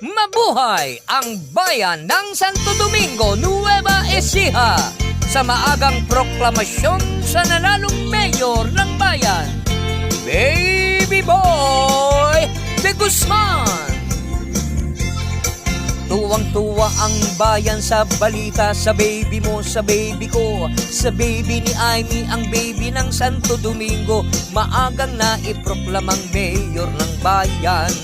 Mabuhay ang bayan ng Santo Domingo, Nueva Ecija sa maagang proklamasyon sa nanalong mayor ng bayan, Baby Boy de Guzman. Tuwang-tuwa ang bayan sa balita, sa baby mo, sa baby ko, sa baby ni Amy, ang baby ng Santo Domingo, maagang naiproklamang mayor ng bayan.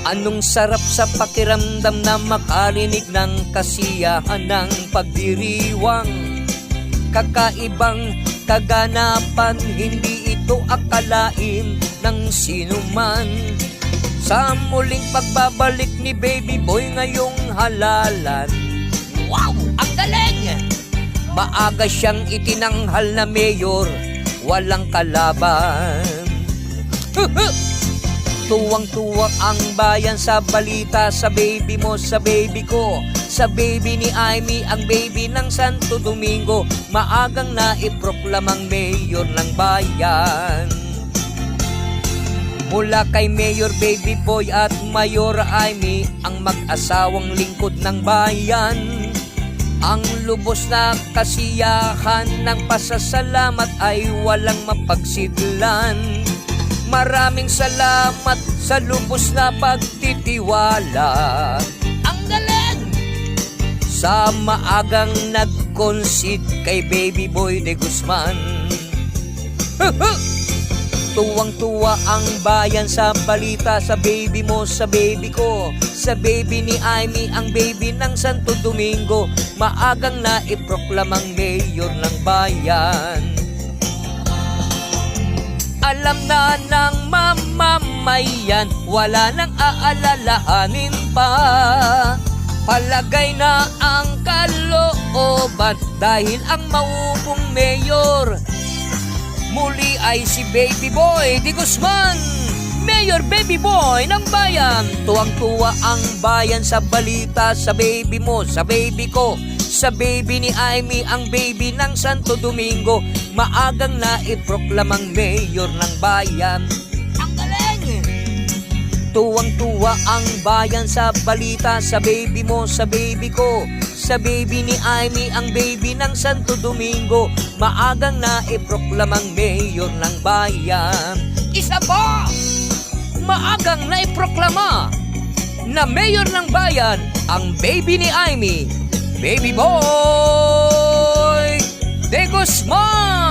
Anong sarap sa pakiramdam na makarinig ng kasiyahan ng pagdiriwang, kakaibang kaganapan, hindi ito akalain ng sinuman. Sa muling pagbabalik ni Baby Boy ngayong halalan, wow! Ang galing! Maaga siyang itinanghal na mayor, walang kalaban. Tuwang-tuwa ang bayan sa balita, sa baby mo, sa baby ko, sa baby ni Amy, ang baby ng Santo Domingo, maagang naiproklamang mayor ng bayan. Mula kay Mayor Baby Boy at Mayora Amy, ang mag-asawang lingkod ng bayan, ang lubos na kasiyahan ng pasasalamat ay walang mapagsidlan. Maraming salamat sa lubos na pagtitiwala. Ang galing! Sa maagang nag-concede kay Baby Boy de Guzman. Tuwang-tuwa ang bayan sa balita, sa baby mo, sa baby ko, sa baby ni Amy, ang baby ng Santo Domingo, maagang naiproklamang mayor ng bayan. Alam na ng mamamayan, wala nang aalalahanin pa, palagay na ang kalooban dahil ang maupong mayor muli ay si Baby Boy de Guzman, Mayor Baby Boy ng bayan. Tuwang-tuwa ang bayan sa balita, sa baby mo, sa baby ko, sa baby ni Amy, ang baby ng Santo Domingo, maagang naiproklamang mayor ng bayan. Ang galing! Tuwang-tuwa ang bayan sa balita, sa baby mo, sa baby ko, sa baby ni Amy, ang baby ng Santo Domingo, maagang naiproklamang mayor ng bayan. Isa pa! Maagang naiproklama na mayor ng bayan ang baby ni Amy, Baby Boy de Guzman.